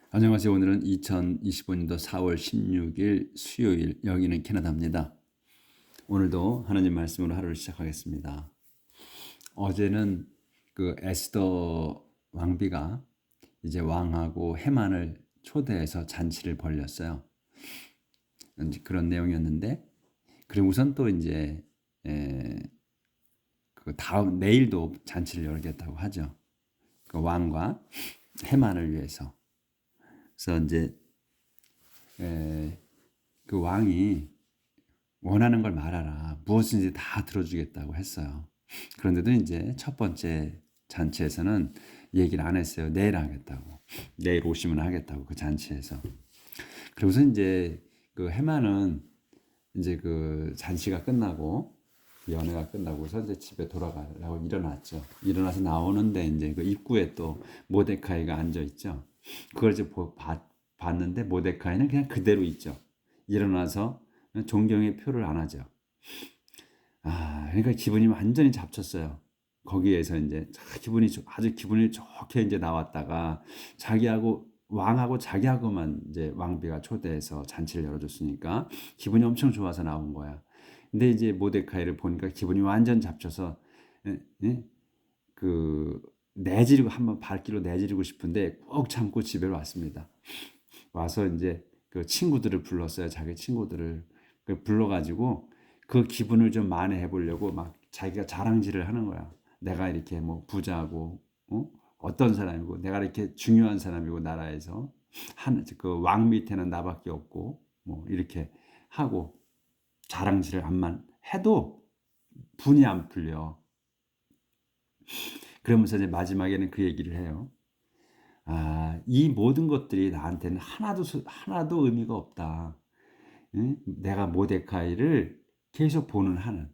안녕하세요. 오늘은 2025년도 4월 16일 수요일, 여기는 캐나다입니다. 오늘도 하나님 말씀으로 하루를 시작하겠습니다. 어제는 그 에스더 왕비가 이제 왕하고 해만을 초대해서 잔치를 벌였어요. 이제 그런 내용이었는데, 그리고 우선 또 이제 그 다음 내일도 잔치를 열겠다고 하죠. 그 왕과 해만을 위해서. 그래서 이제 그 왕이 원하는 걸 말하라. 무엇인지 다 들어주겠다고 했어요. 그런데도 이제 첫 번째 잔치에서는 얘기를 안 했어요. 내일 하겠다고. 내일 오시면 하겠다고 그 잔치에서. 그리고서 이제 그 해마는 이제 그 잔치가 끝나고 연회가 끝나고서 이제 집에 돌아가려고 일어났죠. 일어나서 나오는데 이제 그 입구에 또 모데카이가 앉아 있죠. 그걸 이제 봤는데 모데카이는 그냥 그대로 있죠. 일어나서 존경의 표를 안 하죠. 그러니까 기분이 완전히 잡쳤어요. 거기에서 이제 아주 기분이 좋게 이제 나왔다가 자기하고 왕하고 자기하고만 이제 왕비가 초대해서 잔치를 열어줬으니까 기분이 엄청 좋아서 나온 거야. 근데 이제 모데카이를 보니까 기분이 완전 잡쳐서 예, 예? 그 내지르고 한번 발길로 내지르고 싶은데 꼭 참고 집에 왔습니다. 와서 이제 그 친구들을 불렀어요. 자기 친구들을 불러가지고 그 기분을 좀 만회해 보려고 막 자기가 자랑질을 하는 거야. 내가 이렇게 뭐 부자고 어떤 사람이고 내가 이렇게 중요한 사람이고 나라에서 그 왕 밑에는 나밖에 없고 뭐 이렇게 하고 자랑질을 암만 해도 분이 안 풀려. 그러면서 이제 마지막에는 그 얘기를 해요. 이 모든 것들이 나한테는 하나도 의미가 없다. 응? 내가 모데카이를 계속 보는 한은,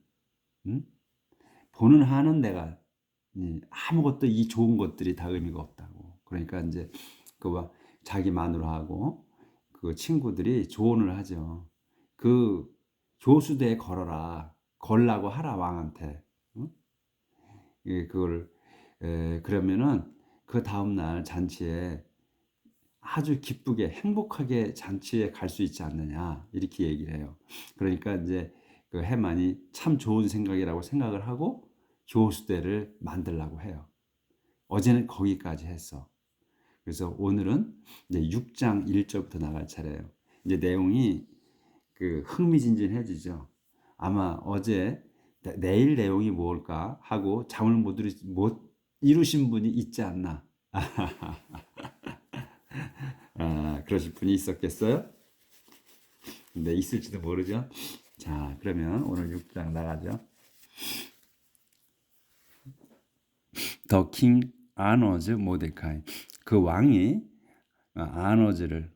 응? 보는 한은 내가 아무것도 이 좋은 것들이 다 의미가 없다고. 그러니까 이제 그 자기 마누라하고 그 친구들이 조언을 하죠. 그 교수대에 걸라고 하라 왕한테. 응? 그걸 그러면은 그 다음 날 잔치에 아주 기쁘게 행복하게 잔치에 갈 수 있지 않느냐 이렇게 얘기를 해요. 그러니까 이제 그 해만이 참 좋은 생각이라고 생각을 하고 교수대를 만들라고 해요. 어제는 거기까지 했어. 그래서 오늘은 이제 6장 1절부터 나갈 차례예요. 이제 내용이 그 흥미진진해지죠. 아마 어제 내일 내용이 뭘까 하고 잠을 못 이루신 분이 있지 않나. 그러실 분이 있었겠어요? 근데 있을지도 모르죠. 자, 그러면 오늘 6장 나가죠. The king honors Mordecai. 그 왕이 아너즈가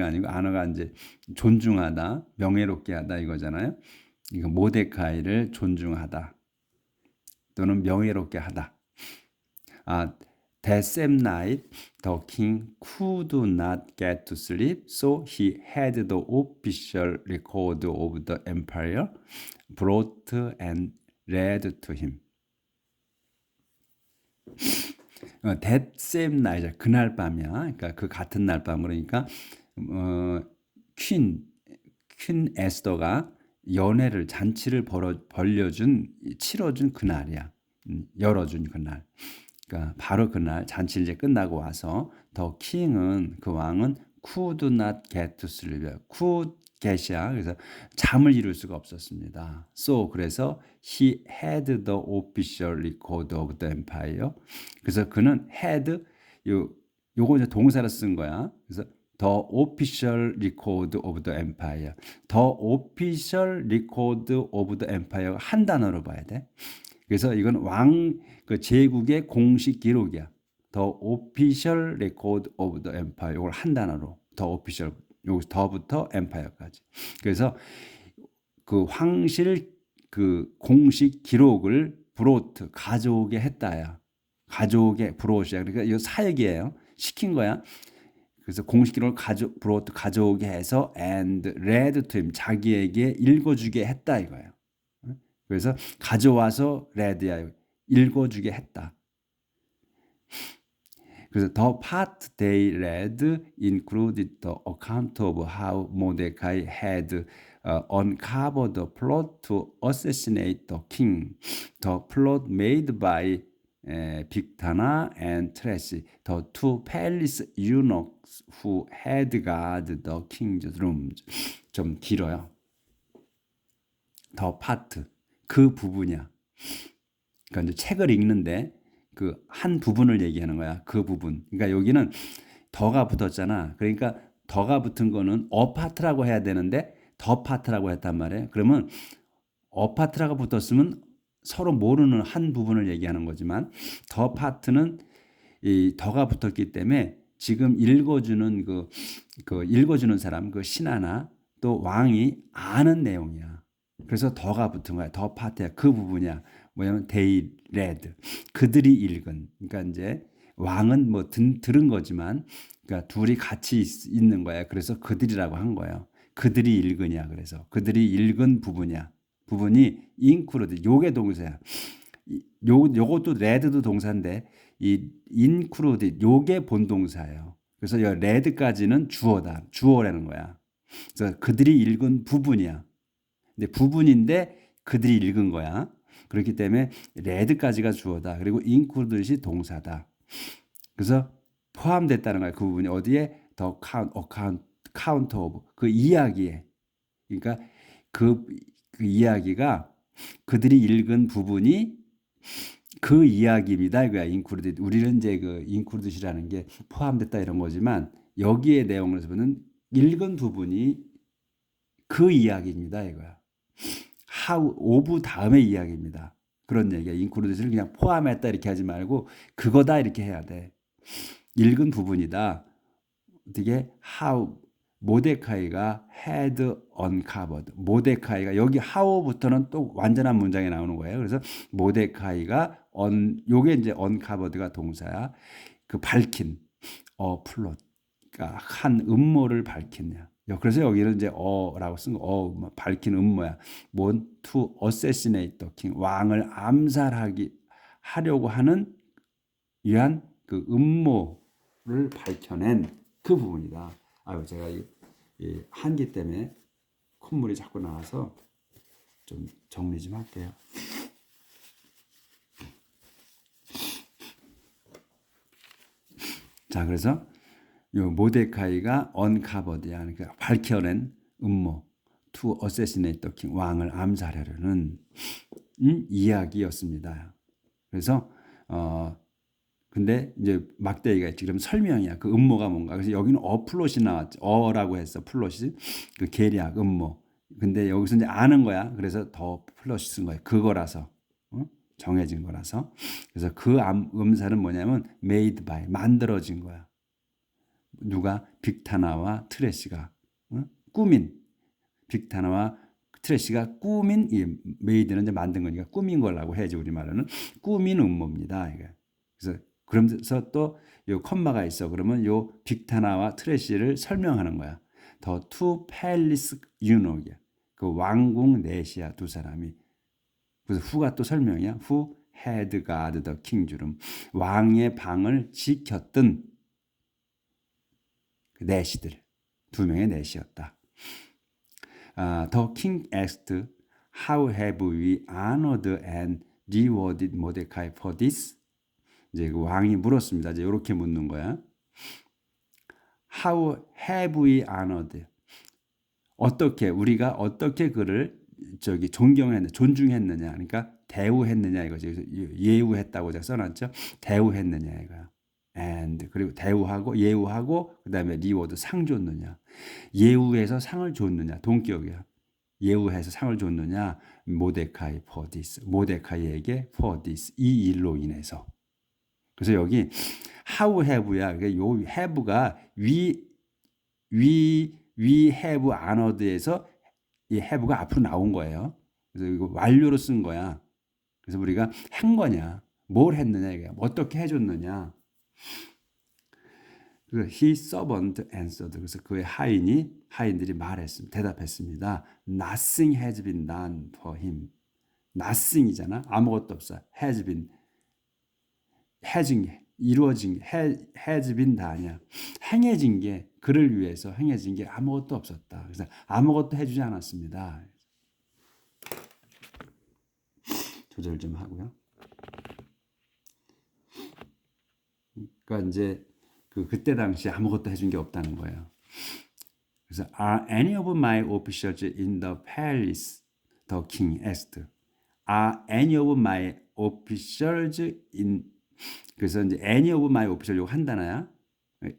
아니고 아너가 이제 존중하다, 명예롭게 하다 이거잖아요. 이거 모데카이를 존중하다 또는 명예롭게 하다. That same night, the king could not get to sleep, so he had the official record of the empire brought and read to him. That same night, 그날 밤이야. 그러니까 그 같은 날 밤. 그러니까 어, 퀸 에스더가 연회를 잔치를 치러준 그날이야. 열어준 그날. 그러니까 바로 그날 잔치 이제 끝나고 와서 더 킹은 그 왕은 could not get to sleep. could get이야. 그래서 잠을 이룰 수가 없었습니다. So 그래서 he had the official record of the empire. 그래서 그는 had 요거 이제 동사로 쓴 거야. 그래서 the official record of the empire. the official record of the empire 한 단어로 봐야 돼. 그래서 이건 그 제국의 공식 기록이야. The official record of the empire. 이걸 한 단어로. The official. 여기서 더부터 empire까지. 그래서 그 황실 그 공식 기록을 brought 가져오게 했다야. 가져오게 brought. 그러니까 이 사역이에요. 시킨 거야. 그래서 공식 기록을 brought 가져오게 해서 and read to him 자기에게 읽어주게 했다 이거예요. 그래서 가져와서 레드야 읽어주게 했다. 그래서 the part they read included the account of how Mordecai had uncovered the plot to assassinate the king. The plot made by Bigthana and Tresh, the two palace eunuchs who had guarded the king's rooms. 좀 길어요. The part, 그 부분이야. 그러니까 이제 책을 읽는데 그 한 부분을 얘기하는 거야. 그 부분. 그러니까 여기는 더가 붙었잖아. 그러니까 더가 붙은 거는 어파트라고 해야 되는데 더 파트라고 했단 말이에요. 그러면 어파트라고 붙었으면 서로 모르는 한 부분을 얘기하는 거지만 더 파트는 이 더가 붙었기 때문에 지금 읽어주는 그 읽어주는 사람, 그 신하나 또 왕이 아는 내용이야. 그래서 더가 붙은 거야. 더 파트야. 그 부분이야. 뭐냐면 they read. 그들이 읽은. 그러니까 이제 왕은 뭐 들은 거지만 그러니까 둘이 같이 있는 거야. 그래서 그들이라고 한 거예요. 그들이 읽으냐. 그래서 그들이 읽은 부분이야. 부분이 include. 요게 동사야. 요것도 read도 동사인데 이 include 요게 본동사예요. 그래서 이 read까지는 주어다. 주어라는 거야. 그래서 그들이 읽은 부분이야. 근데 부분인데 그들이 읽은 거야. 그렇기 때문에 read까지가 주어다. 그리고 include이 동사다. 그래서 포함됐다는 거야. 그 부분이 어디에? the count of 그 이야기에. 그러니까 그 이야기가 그들이 읽은 부분이 그 이야기입니다. 이거야. included. 우리는 이제 그 included이라는 게 포함됐다 이런 거지만 여기에 내용을 보면 읽은 부분이 그 이야기입니다. 이거야. how of 다음의 이야기입니다. 그런 얘기야. included를 그냥 포함했다 이렇게 하지 말고 그거다 이렇게 해야 돼. 읽은 부분이다. 어떻게 how 모데카이가 had uncovered. 모데카이가 여기 how부터는 또 완전한 문장이 나오는 거예요. 그래서 모데카이가 요게 이제 uncovered가 동사야. 그 밝힌 플롯. 그러니까 한 음모를 밝힌냐. 그래서 여기는 이제 라고 쓴 거, 밝힌 음모야. 뭔 to assassinate the king. 왕을 하려고 하는 위한 그 음모를 밝혀낸 그 부분이다. 아유, 제가 이 한기 때문에 콧물이 자꾸 나와서 좀 정리 좀 할게요. 자, 그래서 요 모데카이가 uncovered야. 그러니까 밝혀낸 음모, to assassinate the king, 왕을 암살하려는 이야기였습니다. 그래서 근데 이제 막대기가 있지. 그럼 설명이야. 그 음모가 뭔가. 그래서 여기는 플롯이 나왔죠. 라고 했어. 플롯이. 그 계략, 음모. 근데 여기서 이제 아는 거야. 그래서 더 플롯이 쓴 거야. 그거라서. 정해진 거라서. 그래서 그 음사는 뭐냐면 made by. 만들어진 거야. 누가? 빅타나와 트래시가. 꾸민. 빅타나와 트래시가 꾸민, 메이드는 이제 만든 거니까 꾸민 거라고 해야지, 우리말로는. 꾸민 음모입니다. 그래서 그러면서 또 요 컴마가 있어. 그러면 요 빅타나와 트래시를 설명하는 거야. 더 투 팰리스 유노기야. 그 왕궁 넷이야, 두 사람이. 그래서 후가 또 설명이야. 후 had guard the king's room. 왕의 방을 지켰던 그 넷이들. 두 명의 넷이었다. The king asked, how have we honored and rewarded Mordecai for this? 이제 그 왕이 물었습니다. 이제 이렇게 묻는 거야. How have we honored? 우리가 어떻게 그를 존중했느냐. 그러니까 대우했느냐 이거지. 예우했다고 제가 써놨죠. 대우했느냐 이거야. and 그리고 대우하고 예우하고 그다음에 리워드 상 줬느냐. 예우해서 상을 줬느냐. 동격이야. 예우해서 상을 줬느냐. 모데카이 for this. 모데카이에게 for this. 이 일로 인해서. 그래서 여기 how have야. 그러니까 요 have가 we have honored에서 이 have가 앞으로 나온 거예요. 그래서 이거 완료로 쓴 거야. 그래서 우리가 한 거냐. 뭘 했느냐. 이게 어떻게 해줬느냐. 그래서 his servant answered. 그래서 그의 하인들이 말했습니다. 대답했습니다. Nothing has been done for him. nothing이잖아. 아무것도 없어. has been. 이루어진 게 has been 다 아니야. 행해진 게 그를 위해서 행해진 게 아무것도 없었다. 그래서 아무것도 해주지 않았습니다. 조절 좀 하고요. 그러니까 이제 그때 당시 아무것도 해준 게 없다는 거예요. 그래서 Are any of my officials in the palace? The king asked. Are any of my officials in 그래서 이제 any of my officials 요거 한 단어야.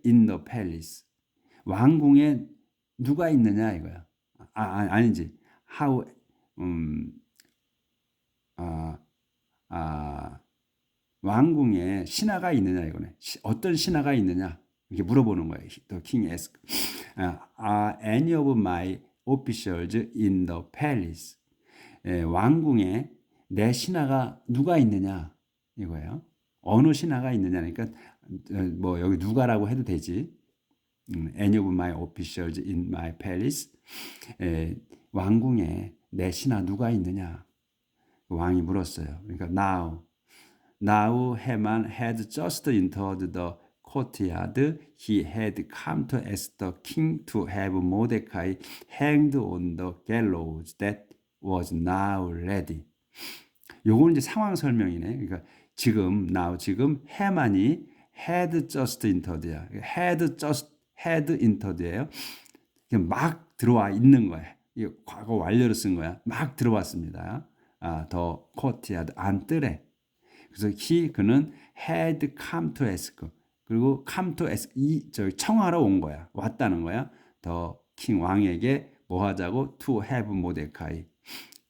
in the palace. 왕궁에 누가 있느냐 이거야. 아니지. how 왕궁에 신하가 있느냐 이거네. 어떤 신하가 있느냐 이렇게 물어보는 거예요. The king asked. Are any of my officials in the palace? 왕궁에 내 신하가 누가 있느냐 이거예요. 어느 신하가 있느냐니까 뭐 여기 누가라고 해도 되지. Any of my officials in my palace. 왕궁에 내 신하 누가 있느냐? 왕이 물었어요. 그러니까 now Haman had just entered the courtyard. He had come to ask the king to have Mordecai hanged on the gallows that was now ready. 요거는 이제 상황 설명이네. 그러니까 지금 해만이 had just entered야. had entered예요. 막 들어와 있는 거야. 이 과거 완료로 쓴 거야. 막 들어왔습니다. 더 courtyard 안뜰에. 그래서 그는 had come to ask. 그리고 come to ask 청하러 온 거야. 왔다는 거야. 더 king 왕에게 뭐 하자고? to have Mordecai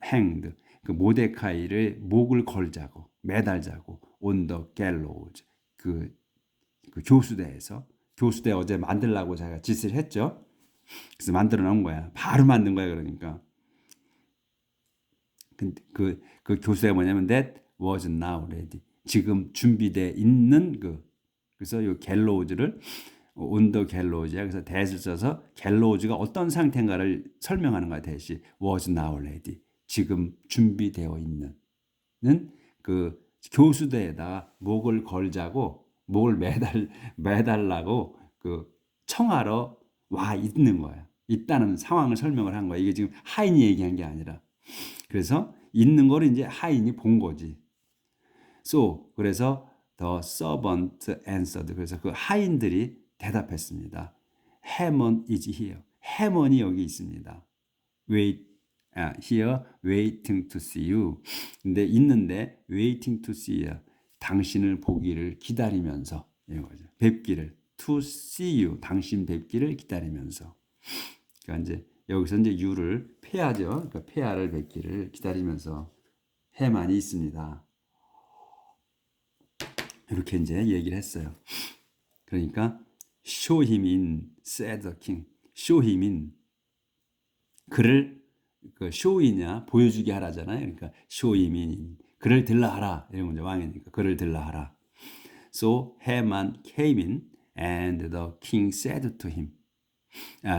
hanged. 그 모데카이를 목을 걸자고 매달자고 on the gallows 그 교수대에서 교수대 어제 만들라고 제가 짓을 했죠. 그래서 만들어 놓은 거야. 바로 만든 거야. 그러니까 그 교수대가 뭐냐면 that was now ready. 지금 준비돼 있는 그래서 이 갤로우즈를 on the gallows야. 그래서 that을 써서 갤로우즈가 어떤 상태인가를 설명하는 거야. that이 was now ready. 지금 준비되어 있는 그 교수대에다가 목을 걸자고 목을 매달라고 그 청하러 와 있는 거야. 있다는 상황을 설명을 한 거야. 이게 지금 하인이 얘기한 게 아니라. 그래서 있는 걸 이제 하인이 본 거지. So 그래서 the servant answered. 그래서 그 하인들이 대답했습니다. Haman is here. 해먼이 여기 있습니다. Here waiting to see you. 근데 있는데 waiting to see you. 당신을 보기를 기다리면서 이거죠. 뵙기를 to see you. 당신 뵙기를 기다리면서. 그러니까 이제 여기서 이제 you를 폐하죠. 그러니까 폐하를 뵙기를 기다리면서 해만이 있습니다. 이렇게 이제 얘기를 했어요. 그러니까 show him in, said the king. show him in. 그를 쇼이냐 보여주게 하라잖아요. 그러니까 쇼이민 그를 들라하라 이런 건데 왕이니까 그를 들라하라. So Haman came in and the king said to him,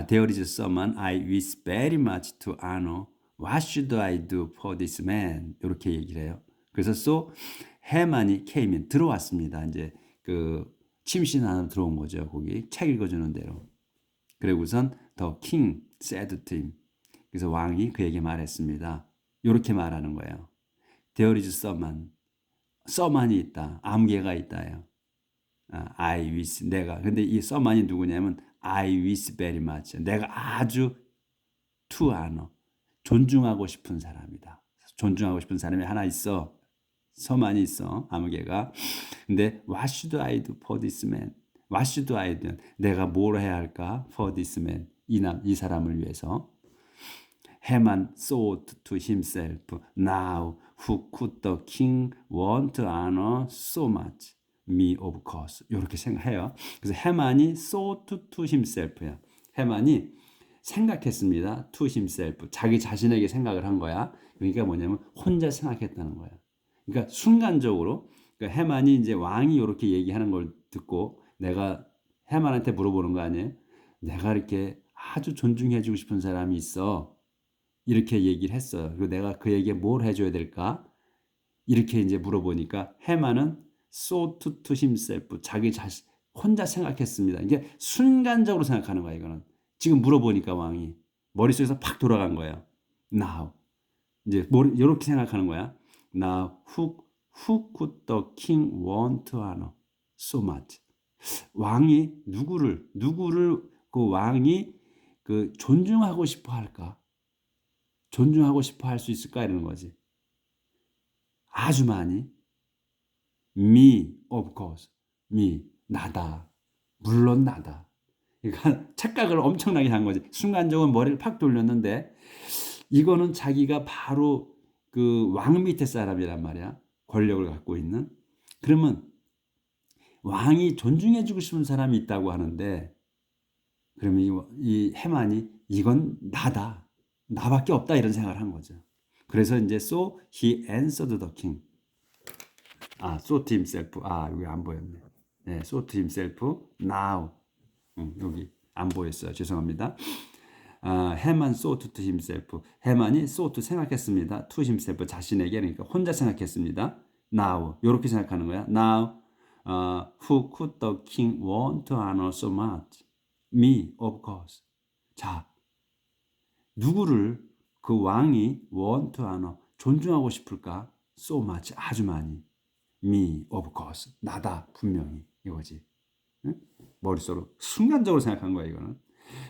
There is someone I wish very much to honor. What should I do for this man? 이렇게 얘기를 해요. 그래서 so 해만이 came in 들어왔습니다. 이제 그 침신 안으로 들어온 거죠. 거기 책 읽어주는 대로. 그리고선 the king said to him. 그래서 왕이 그에게 말했습니다. 이렇게 말하는 거예요. There is someone. someone이 있다. 아무개가 있다요. I wish 내가. 근데 이 someone이 누구냐면 I wish very much. 내가 아주 to honor. 존중하고 싶은 사람이다. 존중하고 싶은 사람이 하나 있어. someone이 있어. 아무개가. 근데 what should I do for this man? What should I do? 내가 뭘 해야 할까? For this man. 이 사람을 위해서. Haman thought to himself, now who could the king want to honor so much? Me, of course. 이렇게 생각해요. 그래서 해만이 thought to himself야. 해만이 생각했습니다. to himself. 자기 자신에게 생각을 한 거야. 그러니까 뭐냐면 혼자 생각했다는 거야. 그러니까 순간적으로 그러니까 해만이 이제 왕이 이렇게 얘기하는 걸 듣고 내가 해만한테 물어보는 거 아니에요? 내가 이렇게 아주 존중해주고 싶은 사람이 있어. 이렇게 얘기를 했어요. 그리고 내가 그에게 뭘 해줘야 될까? 이렇게 이제 물어보니까 해만은 thought to himself. 자기 자신 혼자 생각했습니다. 이게 순간적으로 생각하는 거야, 이거는. 지금 물어보니까 왕이 머릿속에서 팍 돌아간 거예요. Now. 이제 이렇게 생각하는 거야. Now who could the king want to honor so much? 왕이 누구를 그 왕이 그 존중하고 싶어 할까? 존중하고 싶어 할 수 있을까? 이러는 거지. 아주 많이. Me, of course. Me, 나다. 물론 나다. 그러니까 착각을 엄청나게 한 거지. 순간적으로 머리를 팍 돌렸는데 이거는 자기가 바로 그 왕 밑에 사람이란 말이야. 권력을 갖고 있는. 그러면 왕이 존중해주고 싶은 사람이 있다고 하는데 그러면 이 해만이 이건 나다. 나밖에 없다 이런 생각을 한 거죠. 그래서 이제 so he answered the king. so to himself. 여기 안 보였네. 네, so to himself now. 여기 안 보였어요. 죄송합니다. 해만 thought to himself. 해만이 thought 생각했습니다. to himself 자신에게 그러니까 혼자 생각했습니다. Now 이렇게 생각하는 거야. Now who could the king want to honor so much? Me, of course. 자, 누구를 그 왕이 want to honor 존중하고 싶을까? So much 아주 많이. Me, of course. 나다 분명히 이거지. 응? 머릿속으로 순간적으로 생각한 거야 이거는.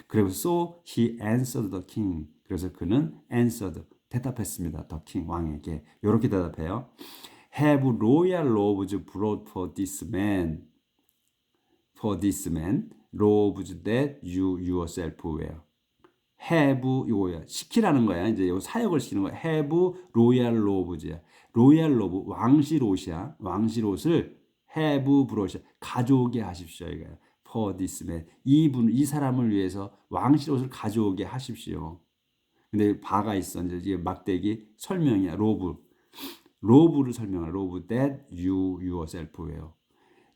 그리고 so he answered the king. 그래서 그는 answered 대답했습니다. the king 왕에게 이렇게 대답해요. Have royal robes brought for this man robes that you yourself wear. have 이거야 시키라는 거야. 이제 요 사역을 시키는 거야. have royal robes야. royal robe 왕실 옷이야. 왕실 옷을 have brought 가져오게 하십시오 이거야. for this man 이 사람을 위해서 왕실 옷을 가져오게 하십시오. 근데 바가 있어. 이제 막대기 설명이야. 로브를 설명해. 로브 that you yourself wear.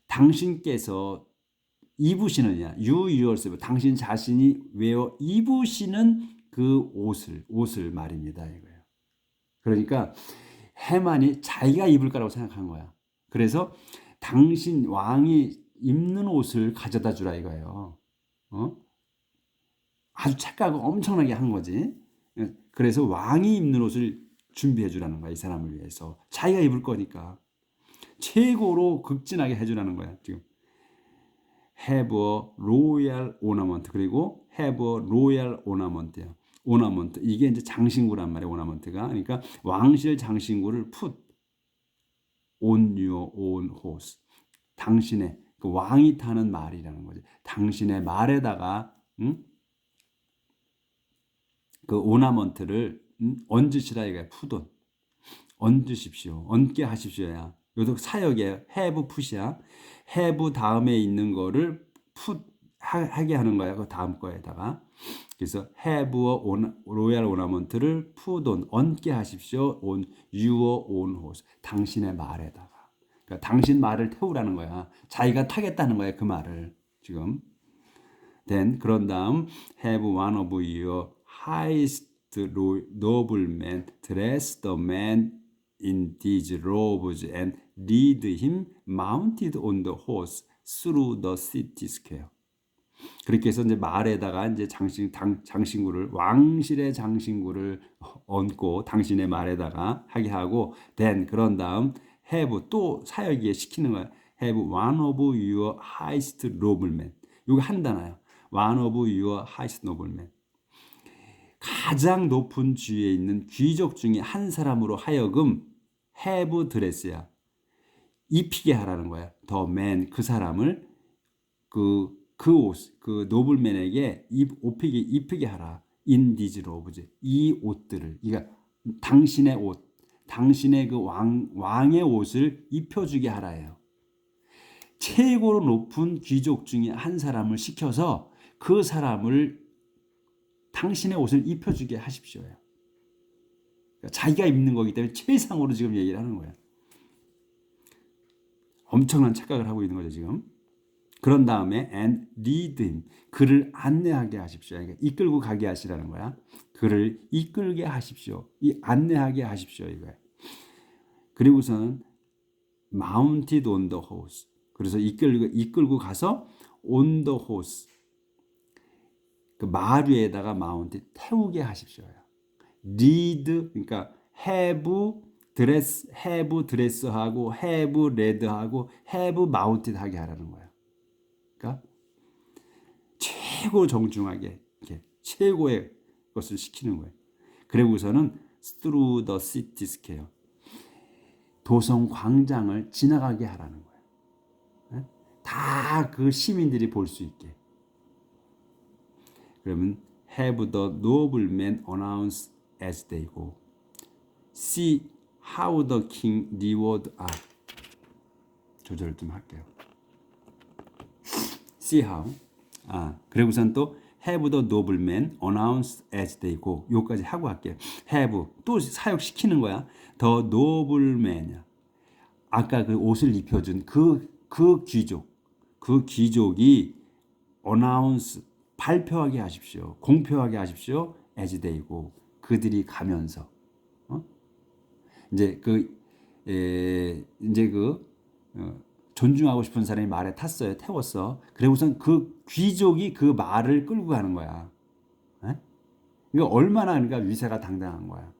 당신께서 입으시느냐. you yourself. 당신 자신이 wear 입으시는 그 옷을 말입니다. 이거예요. 그러니까 해만이 자기가 입을 거라고 생각한 거야. 그래서 당신 왕이 입는 옷을 가져다 주라 이거예요. 아주 착각을 엄청나게 한 거지. 그래서 왕이 입는 옷을 준비해 주라는 거야. 이 사람을 위해서. 자기가 입을 거니까. 최고로 극진하게 해주라는 거야. 지금. have a royal ornament. 그리고 have a royal ornament야. ornament. 이게 이제 장신구란 말이야. ornament가. 그러니까 왕실 장신구를 put on your own horse. 당신의 그 왕이 타는 말이라는 거지. 당신의 말에다가 그 오나먼트를 얹으시라 이거야. 푸돈 얹으십시오. 얹게 하십시오야. 여기도 사역에 have put이야. have 다음에 있는 거를 put 하게 하는 거야. 그 다음 거에다가. 그래서 have a royal ornament를 put on 얹게 하십시오. on your own horse. 당신의 말에다가. 그러니까 당신 말을 태우라는 거야. 자기가 타겠다는 거야. 그 말을 지금. then 그런 다음 have one of your highest noblemen dress the man in these robes and lead him mounted on the horse through the city square. 그렇게 해서 이제 말에다가 이제 장신구를 왕실의 장신구를 얹고 당신의 말에다가 하게 하고 then 그런 다음 have 또 사역에 시키는 거야. have one of your highest noblemen. 이거 한 단어야. one of your highest noblemen. 가장 높은 지위에 있는 귀족 중에 한 사람으로 하여금 have dress야. 입히게 하라는 거야. the man 그 사람을 그 옷, 그 노블맨에게 입히게 하라. in these robes. 이 옷들을. 그러니까 당신의 옷, 당신의 그 왕의 옷을 입혀주게 하라예요. 최고로 높은 귀족 중에 한 사람을 시켜서 그 사람을 당신의 옷을 입혀주게 하십시오요. 그러니까 자기가 입는 거기 때문에 최상으로 지금 얘기를 하는 거예요. 엄청난 착각을 하고 있는 거죠 지금. 그런 다음에 and lead him 그를 안내하게 하십시오. 그러니까 이끌고 가게 하시라는 거야. 그를 이끌게 하십시오. 이 안내하게 하십시오 이거야. 그리고서는 mounted on the horse. 그래서 이끌고 가서 on the horse. 그 말 위에다가 mounted 태우게 하십시오요. lead 그러니까 have 드레스하고 have red하고 have mounted 하게 하라는 거야. 그러니까 최고 정중하게 이렇게 최고의 것을 시키는 거예요. 그리고서는 through the city square 도성 광장을 지나가게 하라는 거예요. 다 그 시민들이 볼 수 있게. 그러면 have the noblemen announce as they go. See how the king reward are. 조절 좀 할게요. See how. 그리고선 또 have the noblemen announce as they go. 요까지 하고 할게요. have 또 사역시키는 거야. the noblemen이야. 아까 그 옷을 입혀준 그 귀족이 announce 발표하게 하십시오. 공표하게 하십시오. as they go. 그들이 가면서. 이제 존중하고 싶은 사람이 말에 탔어요. 태웠어. 그리고선 그 귀족이 그 말을 끌고 가는 거야. 이거 얼마나 그러니까 위세가 당당한 거야.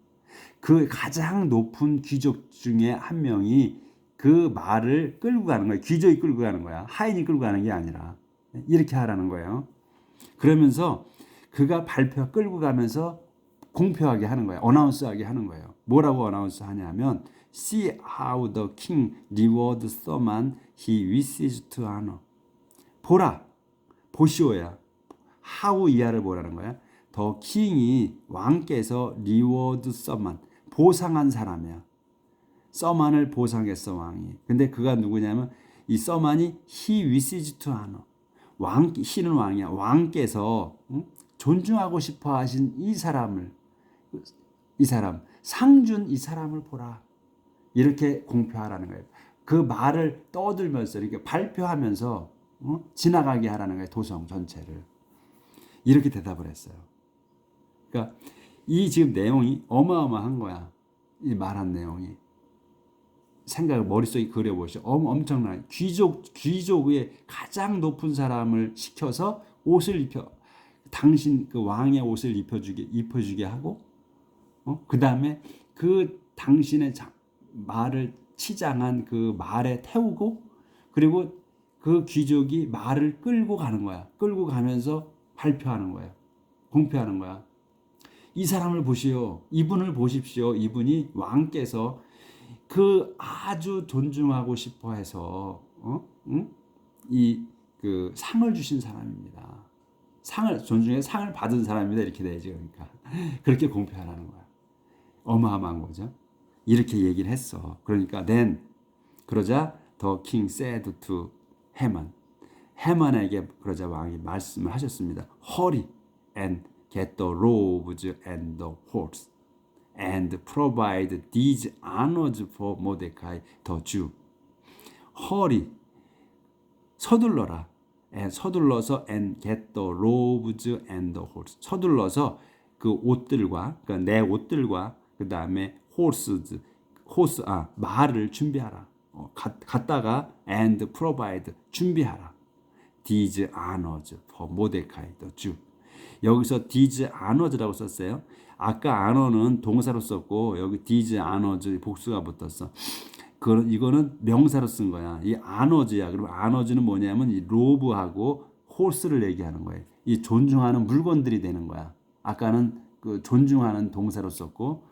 그 가장 높은 귀족 중에 한 명이 그 말을 끌고 가는 거야. 귀족이 끌고 가는 거야. 하인이 끌고 가는 게 아니라. 이렇게 하라는 거예요. 그러면서 그가 발표 끌고 가면서 공표하게 하는 거예요. 어나운스하게 하는 거예요. 뭐라고 어나운스 하냐면 See how the king rewards someone he wishes to honor. 보라, 보시오야. how 이하를 보라는 거야. 더 킹이 왕께서 reward someone 보상한 사람이야. someone을 보상했어 왕이. 근데 그가 누구냐면 이 someone이 he wishes to honor. he는 왕이야. 왕께서 존중하고 싶어 하신 이 사람 상준 이 사람을 보라. 이렇게 공표하라는 거예요. 그 말을 떠들면서 이렇게 발표하면서 지나가게 하라는 거예요. 도성 전체를. 이렇게 대답을 했어요. 그러니까 이 지금 내용이 어마어마한 거야. 이 말한 내용이. 생각을 머릿속에 그려보시죠. 엄청난 귀족의 가장 높은 사람을 시켜서 옷을 입혀 당신 그 왕의 옷을 입혀주게 하고 그 다음에 그 당신의 말을 치장한 그 말에 태우고 그리고 그 귀족이 말을 끌고 가는 거야. 끌고 가면서 발표하는 거야. 공표하는 거야. 이 사람을 보시오. 이분을 보십시오. 이분이 왕께서 그 아주 존중하고 싶어 해서 그 상을 주신 사람입니다. 존중해 상을 받은 사람입니다. 이렇게 되죠. 그러니까 그렇게 공표하라는 거야. 어마어마한 거죠. 이렇게 얘기를 했어. 그러니까 그러자 the king said to Haman. 해만에게 그러자 왕이 말씀을 하셨습니다. Hurry and get the robes and the horse and provide these honors for Mordecai the Jew. Hurry 서둘러라. 서둘러서 and get the robes and the horse. 서둘러서 그 옷들과 그러니까 내 옷들과 그 다음에 말을 준비하라. 갔다가 and provide 준비하라. These honors for Mordecai the Jew. 여기서 these honors라고 썼어요. 아까 honor는 동사로 썼고 여기 these honors 복수가 붙었어. 이거는 명사로 쓴 거야. 이 honors야. 그럼 honors는 뭐냐면 이 로브하고 horse를 얘기하는 거예요. 이 존중하는 물건들이 되는 거야. 아까는 그 존중하는 동사로 썼고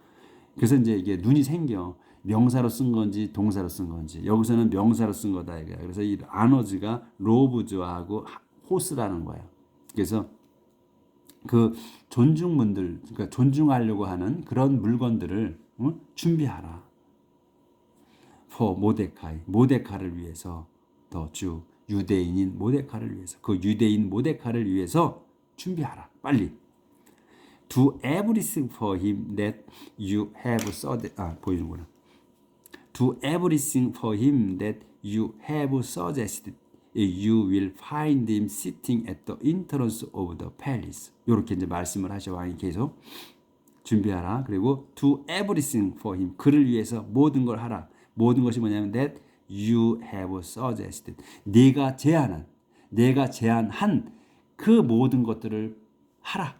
그래서 이제 이게 눈이 생겨. 명사로 쓴 건지 동사로 쓴 건지. 여기서는 명사로 쓴 거다 이거야. 그래서 이 honors가 로브즈하고 호스라는 거야. 그래서 그 존중문들, 그러니까 존중하려고 하는 그런 물건들을 준비하라. For 모데카를 위해서 더 주 유대인인 모데카를 위해서 그 유대인 모데카를 위해서 준비하라. 빨리. Do everything for him that you have 보이는구나. Do everything for him that you have suggested. You will find him sitting at the entrance of the palace. 이렇게 이제 말씀을 하셔 왕이 계속 준비하라. 그리고 do everything for him. 그를 위해서 모든 걸 하라. 모든 것이 뭐냐면 that you have suggested. 내가 제안한 그 모든 것들을 하라.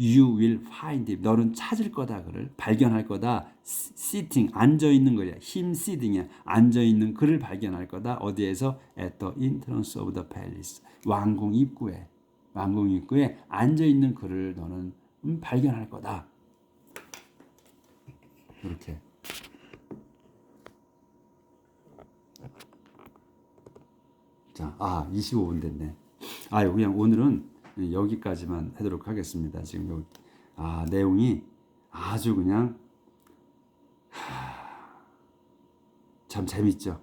You will find it. 너는 찾을 거다. 그를 발견할 거다. sitting 앉아 있는 거야. him sitting이야. 앉아 있는 그를 발견할 거다. 어디에서? At the entrance of the palace. 왕궁 입구에 앉아 있는 그를 너는 발견할 거다. 이렇게. 자, 25분 됐네. 그냥 오늘은 여기까지만 하도록 하겠습니다. 지금 여기 내용이 아주 그냥 참 재밌죠.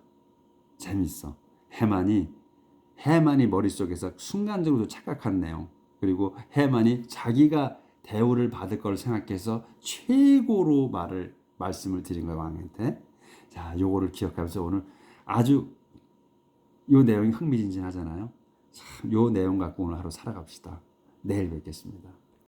재밌어. 해만이 머릿속에서 순간적으로 착각한 내용, 그리고 해만이 자기가 대우를 받을 걸 생각해서 최고로 말씀을 드린 거야, 왕한테. 자, 요거를 기억하면서 오늘 아주 요 내용이 흥미진진하잖아요. 참, 요 내용 갖고 오늘 하루 살아갑시다. 내일 뵙겠습니다.